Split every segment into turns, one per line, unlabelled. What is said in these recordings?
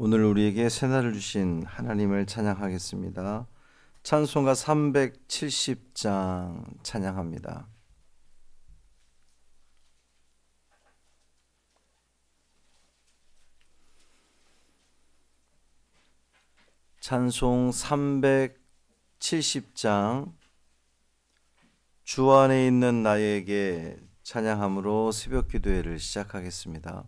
오늘 우리에게 새날을 주신 하나님을 찬양하겠습니다. 찬송가 370장 찬양합니다. 찬송 370장 주 안에 있는 나에게 찬양함으로 새벽 기도회를 시작하겠습니다.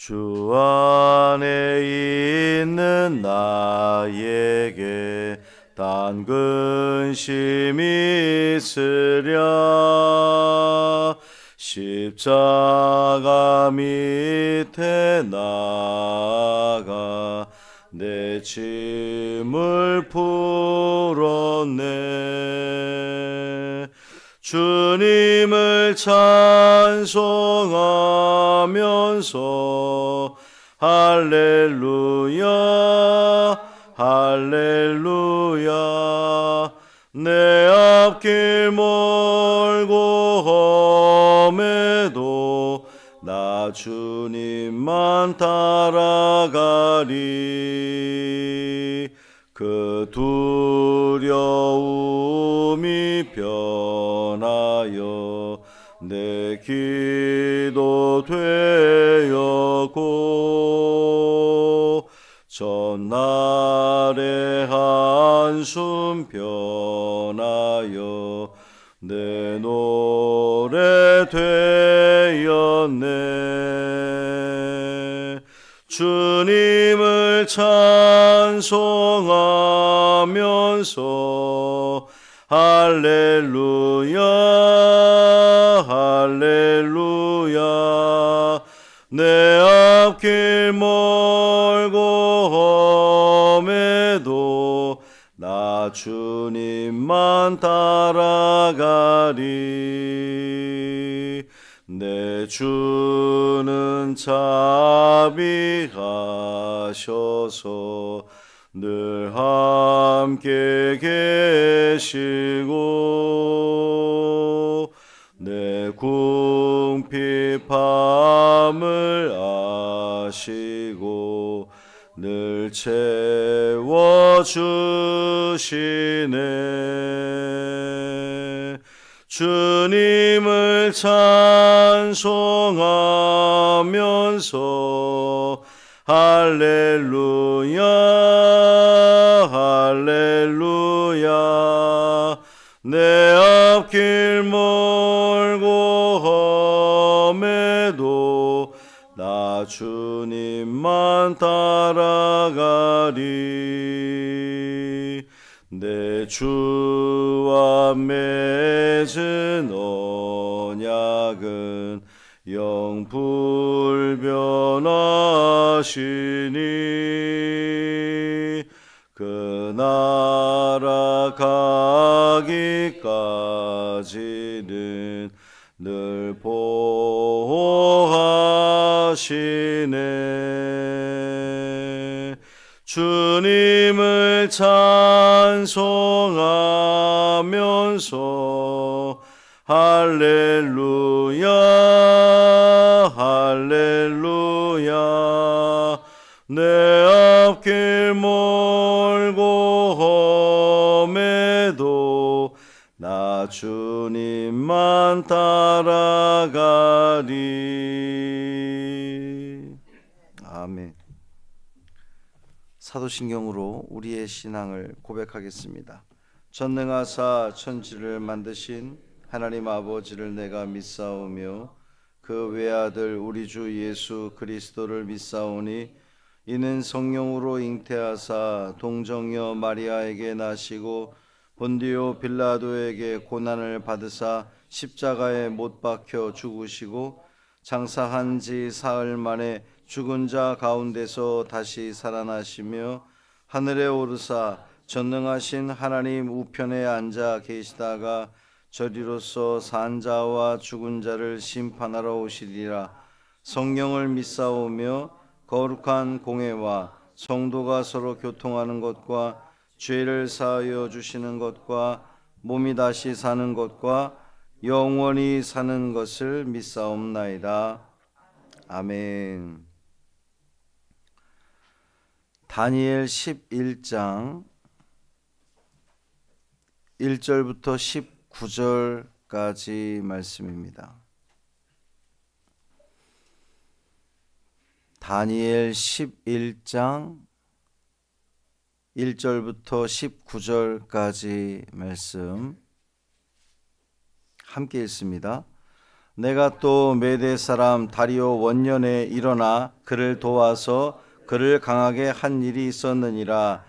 주 안에 있는 나에게 단 근심이 있으랴 십자가 밑에 나가 내 짐을 풀었네. 주님을 찬송하면서 할렐루야 할렐루야 내 앞길 멀고 험해도 나 주님만 따라가리. 그 두려움이 변하여 내 기도 되었고 전날의 한숨 변하여 내 노래 되었네. 주님을 찬송하면서 할렐루야 할렐루야 내 앞길 멀고 험해도 나 주님만 따라가리. 내 주는 자비하셔서 늘 함께 계시고 내 궁핍함을 아시고 늘 채워주시네. 주님을 찬송하면서 할렐루야 할렐루야 내 앞길 멀고 험해도 나 주님만 따라가리. 내 주와 맺은 언약은 영불변하시니 그 나라 가기까지는 늘 보호하시네. 주님을 찬송하면서 할렐루야 할렐루야 내 앞길 멀고 험해도 나 주님만 따라가리. 아멘. 사도신경으로 우리의 신앙을 고백하겠습니다. 전능하사 천지를 만드신 하나님 아버지를 내가 믿사오며 그 외아들 우리 주 예수 그리스도를 믿사오니 이는 성령으로 잉태하사 동정녀 마리아에게 나시고 본디오 빌라도에게 고난을 받으사 십자가에 못 박혀 죽으시고 장사한 지 사흘 만에 죽은 자 가운데서 다시 살아나시며 하늘에 오르사 전능하신 하나님 우편에 앉아 계시다가 저리로서 산 자와 죽은 자를 심판하러 오시리라. 성령을 믿사오며 거룩한 공회와 성도가 서로 교통하는 것과 죄를 사하여 주시는 것과 몸이 다시 사는 것과 영원히 사는 것을 믿사옵나이다. 아멘. 다니엘 11장 1절부터 19절까지 말씀입니다. 다니엘 11장 1절부터 19절까지 말씀 함께 읽습니다. 내가 또 메대 사람 다리오 원년에 일어나 그를 도와서 그를 강하게 한 일이 있었느니라.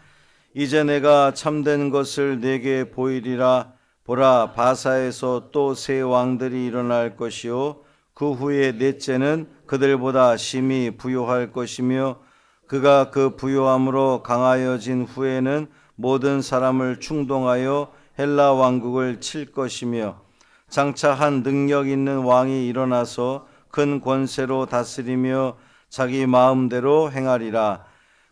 이제 내가 참된 것을 내게 보이리라. 보라, 바사에서 또 새 왕들이 일어날 것이요 그 후에 넷째는 그들보다 심히 부요할 것이며 그가 그 부요함으로 강하여진 후에는 모든 사람을 충동하여 헬라 왕국을 칠 것이며 장차 한 능력 있는 왕이 일어나서 큰 권세로 다스리며 자기 마음대로 행하리라.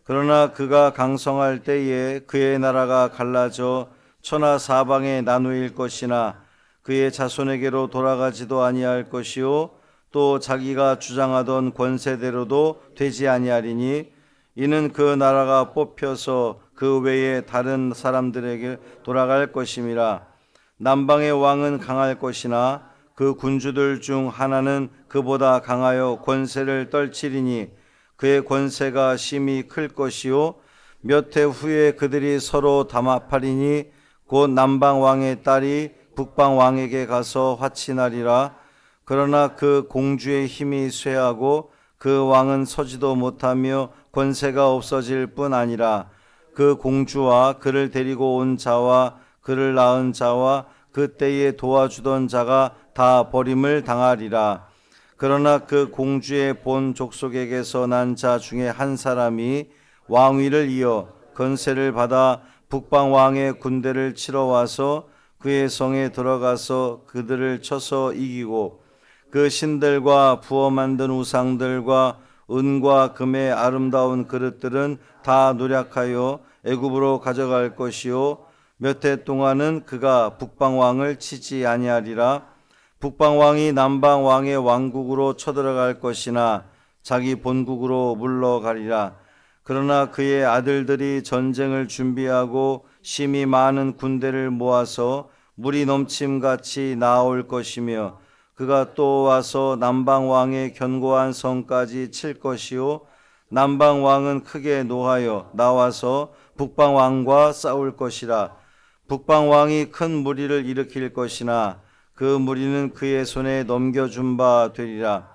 그러나 그가 강성할 때에 그의 나라가 갈라져 천하 사방에 나누일 것이나 그의 자손에게로 돌아가지도 아니할 것이요 또 자기가 주장하던 권세대로도 되지 아니하리니 이는 그 나라가 뽑혀서 그 외에 다른 사람들에게 돌아갈 것임이라. 남방의 왕은 강할 것이나 그 군주들 중 하나는 그보다 강하여 권세를 떨치리니 그의 권세가 심히 클 것이요 몇 해 후에 그들이 서로 담합하리니 곧 남방 왕의 딸이 북방 왕에게 가서 화친하리라. 그러나 그 공주의 힘이 쇠하고 그 왕은 서지도 못하며 권세가 없어질 뿐 아니라 그 공주와 그를 데리고 온 자와 그를 낳은 자와 그때에 도와주던 자가 다 버림을 당하리라. 그러나 그 공주의 본 족속에게서 난 자 중에 한 사람이 왕위를 이어 권세를 받아 북방 왕의 군대를 치러 와서 그의 성에 들어가서 그들을 쳐서 이기고 그 신들과 부어 만든 우상들과 은과 금의 아름다운 그릇들은 다 노략하여 애굽으로 가져갈 것이요 몇 해 동안은 그가 북방 왕을 치지 아니하리라. 북방 왕이 남방 왕의 왕국으로 쳐들어갈 것이나 자기 본국으로 물러가리라. 그러나 그의 아들들이 전쟁을 준비하고 심히 많은 군대를 모아서 물이 넘침같이 나아올 것이며 그가 또 와서 남방 왕의 견고한 성까지 칠 것이요 남방 왕은 크게 노하여 나와서 북방 왕과 싸울 것이라. 북방 왕이 큰 무리를 일으킬 것이나 그 무리는 그의 손에 넘겨준 바 되리라.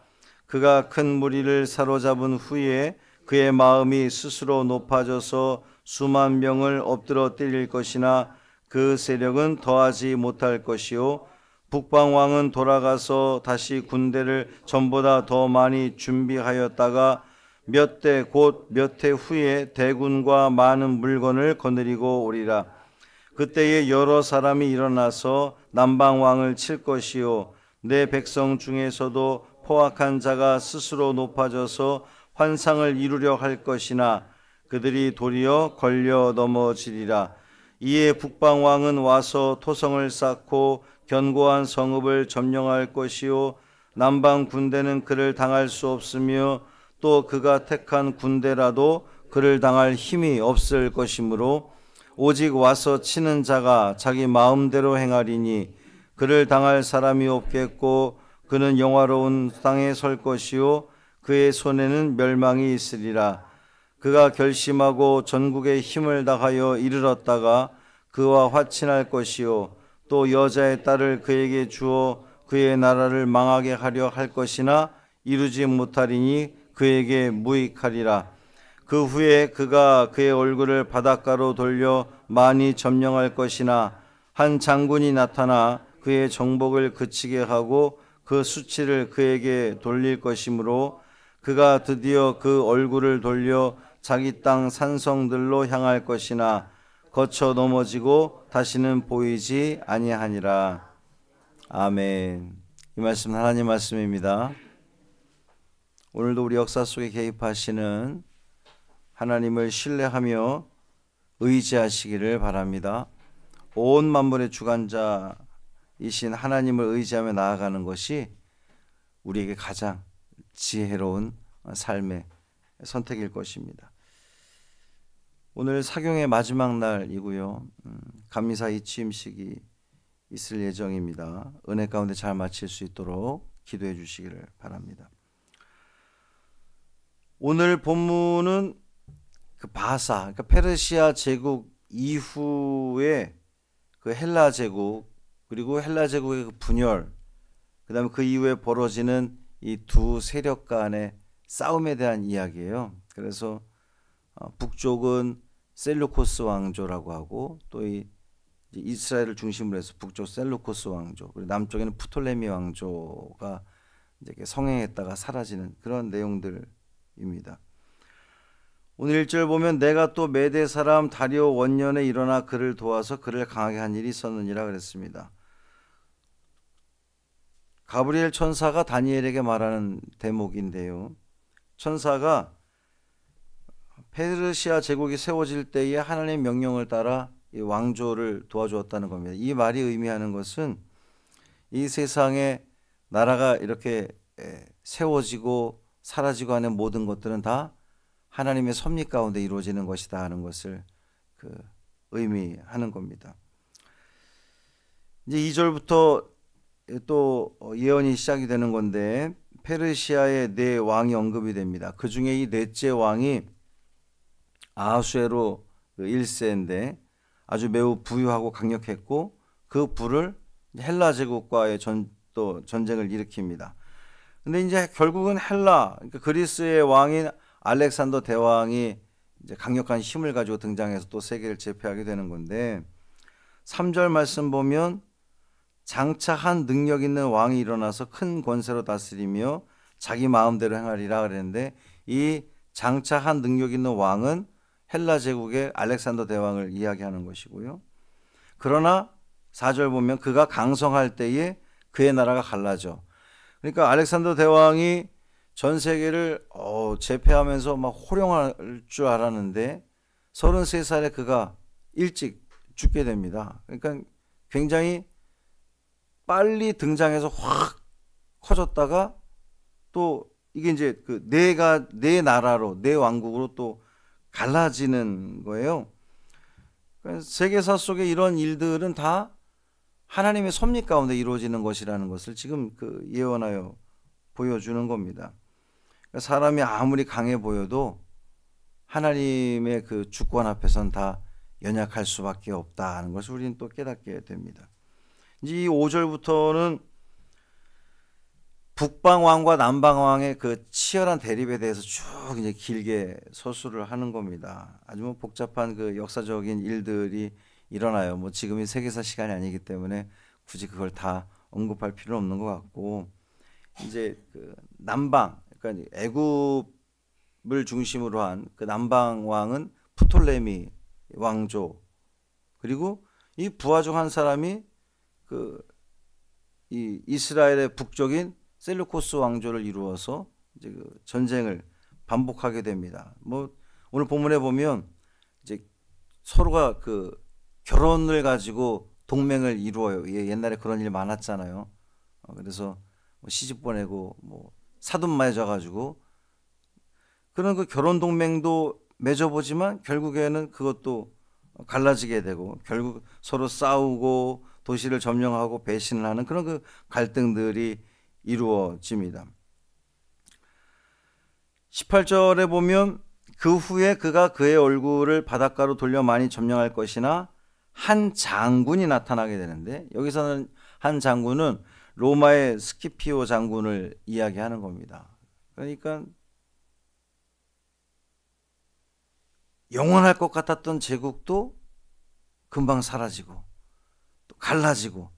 그가 큰 무리를 사로잡은 후에 그의 마음이 스스로 높아져서 수만 명을 엎드러 때릴 것이나 그 세력은 더하지 못할 것이요 북방 왕은 돌아가서 다시 군대를 전보다 더 많이 준비하였다가 몇 대 곧 몇 해 후에 대군과 많은 물건을 거느리고 오리라. 그때에 여러 사람이 일어나서 남방 왕을 칠 것이요 내 백성 중에서도 포악한 자가 스스로 높아져서 환상을 이루려 할 것이나 그들이 도리어 걸려 넘어지리라. 이에 북방 왕은 와서 토성을 쌓고 견고한 성읍을 점령할 것이요 남방 군대는 그를 당할 수 없으며 또 그가 택한 군대라도 그를 당할 힘이 없을 것이므로 오직 와서 치는 자가 자기 마음대로 행하리니 그를 당할 사람이 없겠고 그는 영화로운 땅에 설 것이요 그의 손에는 멸망이 있으리라. 그가 결심하고 전국에 힘을 다하여 이르렀다가 그와 화친할 것이요 또 여자의 딸을 그에게 주어 그의 나라를 망하게 하려 할 것이나 이루지 못하리니 그에게 무익하리라. 그 후에 그가 그의 얼굴을 바닷가로 돌려 많이 점령할 것이나 한 장군이 나타나 그의 정복을 그치게 하고 그 수치를 그에게 돌릴 것이므로 그가 드디어 그 얼굴을 돌려 자기 땅 산성들로 향할 것이나 거쳐 넘어지고 다시는 보이지 아니하니라. 아멘. 이 말씀은 하나님 말씀입니다. 오늘도 우리 역사 속에 개입하시는 하나님을 신뢰하며 의지하시기를 바랍니다. 온 만물의 주관자이신 하나님을 의지하며 나아가는 것이 우리에게 가장 지혜로운 삶의 선택일 것입니다. 오늘 사경의 마지막 날이고요. 감미사의 취임식이 있을 예정입니다. 은혜 가운데 잘 마칠 수 있도록 기도해 주시기를 바랍니다. 오늘 본문은 그 바사, 그러니까 페르시아 제국 이후에 그 헬라 제국, 그리고 헬라 제국의 그 분열, 그다음에 그 이후에 벌어지는 이 두 세력 간의 싸움에 대한 이야기예요. 그래서 북쪽은 셀루코스 왕조라고 하고, 또 이 이스라엘을 중심으로 해서 북쪽 셀루코스 왕조, 그리고 남쪽에는 프톨레미 왕조가 이제 성행했다가 사라지는 그런 내용들입니다. 오늘 1절 보면 내가 또 메대 사람 다리오 원년에 일어나 그를 도와서 그를 강하게 한 일이 있었느니라 그랬습니다. 가브리엘 천사가 다니엘에게 말하는 대목인데요. 천사가 페르시아 제국이 세워질 때에 하나님의 명령을 따라 이 왕조를 도와주었다는 겁니다. 이 말이 의미하는 것은 이 세상에 나라가 이렇게 세워지고 사라지고 하는 모든 것들은 다 하나님의 섭리 가운데 이루어지는 것이다 하는 것을 의미하는 겁니다. 이제 2절부터 또 예언이 시작이 되는 건데, 페르시아의 네 왕이 언급이 됩니다. 그 중에 이 넷째 왕이 아하수에로 1세인데 아주 매우 부유하고 강력했고, 그 부를 헬라 제국과의 또 전쟁을 일으킵니다. 근데 이제 결국은 그러니까 그리스의 왕인 알렉산더 대왕이 이제 강력한 힘을 가지고 등장해서 또 세계를 제패하게 되는 건데, 3절 말씀 보면 장차 한 능력 있는 왕이 일어나서 큰 권세로 다스리며 자기 마음대로 행하리라 그랬는데, 이 장차 한 능력 있는 왕은 헬라 제국의 알렉산더 대왕을 이야기하는 것이고요. 그러나 4절 보면 그가 강성할 때에 그의 나라가 갈라져. 그러니까 알렉산더 대왕이 전 세계를 제패하면서 막 호령할 줄 알았는데 33살에 그가 일찍 죽게 됩니다. 그러니까 굉장히 빨리 등장해서 확 커졌다가 또 이게 이제 네 나라로, 네 왕국으로 또 갈라지는 거예요. 그러니까 세계사 속에 이런 일들은 다 하나님의 섭리 가운데 이루어지는 것이라는 것을 지금 예언하여 보여주는 겁니다. 그러니까 사람이 아무리 강해 보여도 하나님의 그 주권 앞에서는 다 연약할 수밖에 없다는 것을 우리는 또 깨닫게 됩니다. 이제 이 5절부터는 북방왕과 남방왕의 그 치열한 대립에 대해서 쭉 이제 길게 서술을 하는 겁니다. 아주 복잡한 그 역사적인 일들이 일어나요. 지금이 세계사 시간이 아니기 때문에 굳이 그걸 다 언급할 필요는 없는 것 같고, 이제 남방, 그러니까 애굽을 중심으로 한 그 남방 왕은 프톨레미 왕조, 그리고 이 부하 중 한 사람이 이 이스라엘의 북쪽인 셀루코스 왕조를 이루어서 이제 전쟁을 반복하게 됩니다. 오늘 본문에 보면 이제 서로가 결혼을 가지고 동맹을 이루어요. 옛날에 그런 일 많았잖아요. 그래서 시집 보내고 사돈 맺어가지고 그런 결혼 동맹도 맺어보지만 결국에는 그것도 갈라지게 되고, 결국 서로 싸우고 도시를 점령하고 배신을 하는 그런 갈등들이 이루어집니다. 18절에 보면 그 후에 그가 그의 얼굴을 바닷가로 돌려 많이 점령할 것이나 한 장군이 나타나게 되는데, 여기서는 한 장군은 로마의 스키피오 장군을 이야기하는 겁니다. 그러니까 영원할 것 같았던 제국도 금방 사라지고 또 갈라지고,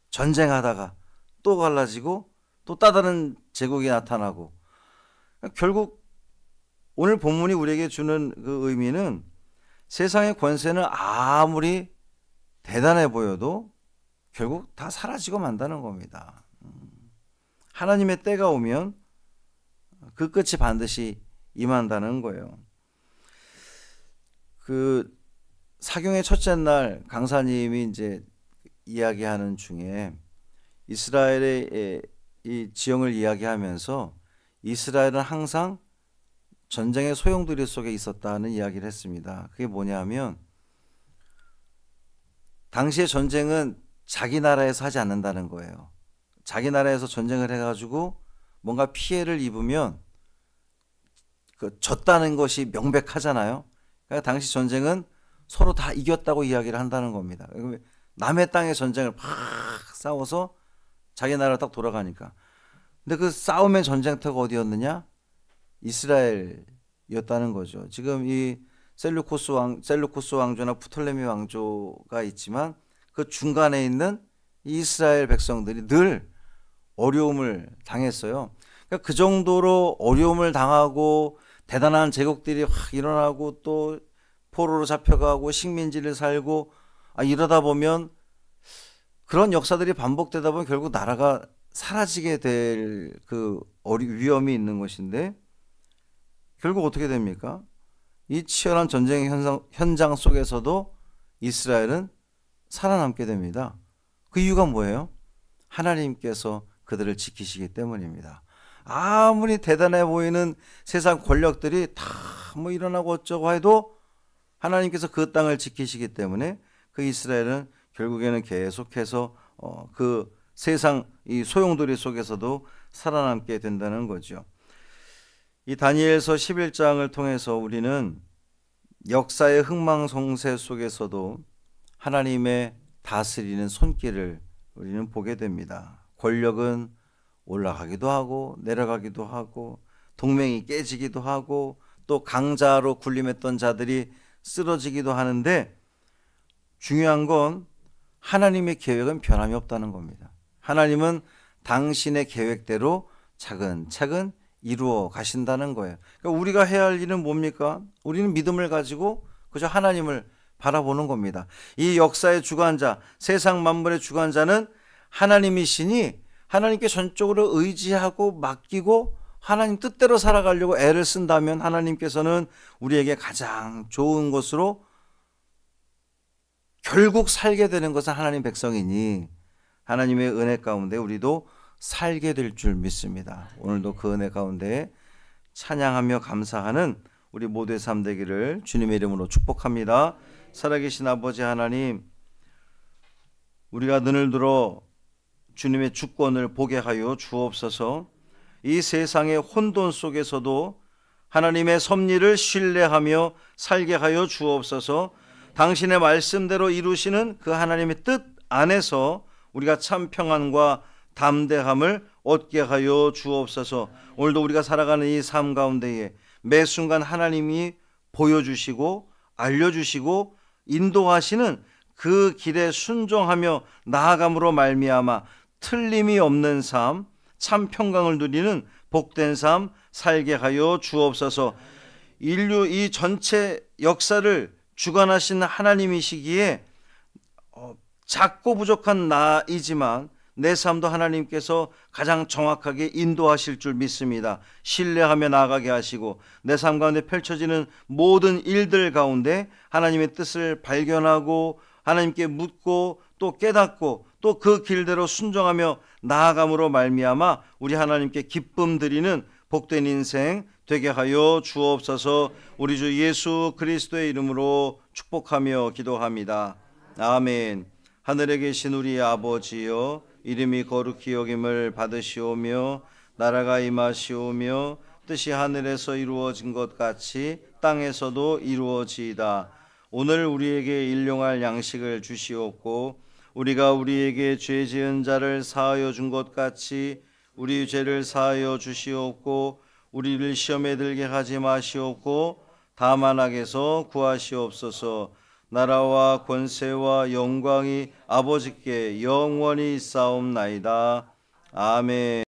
전쟁하다가 또 갈라지고 또 다른 제국이 나타나고, 결국 오늘 본문이 우리에게 주는 그 의미는 세상의 권세는 아무리 대단해 보여도 결국 다 사라지고 만다는 겁니다. 하나님의 때가 오면 그 끝이 반드시 임한다는 거예요. 사경의 첫째 날 강사님이 이제 이야기하는 중에 이스라엘의 이 지형을 이야기하면서 이스라엘은 항상 전쟁의 소용돌이 속에 있었다는 이야기를 했습니다. 그게 뭐냐면 당시의 전쟁은 자기 나라에서 하지 않는다는 거예요. 자기 나라에서 전쟁을 해가지고 뭔가 피해를 입으면 졌다는 것이 명백하잖아요. 그러니까 당시 전쟁은 서로 다 이겼다고 이야기를 한다는 겁니다. 남의 땅에 전쟁을 막 싸워서 자기 나라로 딱 돌아가니까. 근데 그 싸움의 전쟁터가 어디였느냐? 이스라엘이었다는 거죠. 지금 이 셀루코스 왕조나 프톨레미 왕조가 있지만 그 중간에 있는 이스라엘 백성들이 늘 어려움을 당했어요. 그러니까 그 정도로 어려움을 당하고 대단한 제국들이 확 일어나고 또 포로로 잡혀가고 식민지를 살고 이러다 보면 그런 역사들이 반복되다 보면 결국 나라가 사라지게 될 그 위험이 있는 것인데 결국 어떻게 됩니까? 이 치열한 전쟁의 현장 속에서도 이스라엘은 살아남게 됩니다. 그 이유가 뭐예요? 하나님께서 그들을 지키시기 때문입니다. 아무리 대단해 보이는 세상 권력들이 다 일어나고 어쩌고 해도 하나님께서 그 땅을 지키시기 때문에 그 이스라엘은 결국에는 계속해서 그 세상 이 소용돌이 속에서도 살아남게 된다는 거죠. 이 다니엘서 11장을 통해서 우리는 역사의 흥망성쇠 속에서도 하나님의 다스리는 손길을 우리는 보게 됩니다. 권력은 올라가기도 하고 내려가기도 하고 동맹이 깨지기도 하고 또 강자로 군림했던 자들이 쓰러지기도 하는데 중요한 건 하나님의 계획은 변함이 없다는 겁니다. 하나님은 당신의 계획대로 차근차근 이루어 가신다는 거예요. 그러니까 우리가 해야 할 일은 뭡니까? 우리는 믿음을 가지고 그저 하나님을 바라보는 겁니다. 이 역사의 주관자, 세상 만물의 주관자는 하나님이시니 하나님께 전적으로 의지하고 맡기고 하나님 뜻대로 살아가려고 애를 쓴다면 하나님께서는 우리에게 가장 좋은 것으로 결국 살게 되는 것은 하나님 백성이니 하나님의 은혜 가운데 우리도 살게 될 줄 믿습니다. 오늘도 그 은혜 가운데 찬양하며 감사하는 우리 모두의 삶 되기를 주님의 이름으로 축복합니다. 살아계신 아버지 하나님, 우리가 눈을 들어 주님의 주권을 보게 하여 주옵소서. 이 세상의 혼돈 속에서도 하나님의 섭리를 신뢰하며 살게 하여 주옵소서. 당신의 말씀대로 이루시는 그 하나님의 뜻 안에서 우리가 참 평안과 담대함을 얻게 하여 주옵소서. 오늘도 우리가 살아가는 이 삶 가운데에 매 순간 하나님이 보여주시고 알려주시고 인도하시는 그 길에 순종하며 나아감으로 말미암아 틀림이 없는 삶, 참 평강을 누리는 복된 삶 살게 하여 주옵소서. 인류 이 전체 역사를 주관하신 하나님이시기에 작고 부족한 나이지만 내 삶도 하나님께서 가장 정확하게 인도하실 줄 믿습니다. 신뢰하며 나아가게 하시고 내 삶 가운데 펼쳐지는 모든 일들 가운데 하나님의 뜻을 발견하고 하나님께 묻고 또 깨닫고 또 그 길대로 순종하며 나아감으로 말미암아 우리 하나님께 기쁨 드리는 복된 인생 되게 하여 주옵소서. 우리 주 예수 그리스도의 이름으로 축복하며 기도합니다. 아멘. 하늘에 계신 우리 아버지여, 이름이 거룩히 여김을 받으시오며 나라가 임하시오며 뜻이 하늘에서 이루어진 것 같이 땅에서도 이루어지이다. 오늘 우리에게 일용할 양식을 주시옵고 우리가 우리에게 죄 지은 자를 사하여 준 것 같이 우리 죄를 사하여 주시옵고 우리를 시험에 들게 하지 마시옵고 다만 악에서 구하시옵소서. 나라와 권세와 영광이 아버지께 영원히 있사옵나이다. 아멘.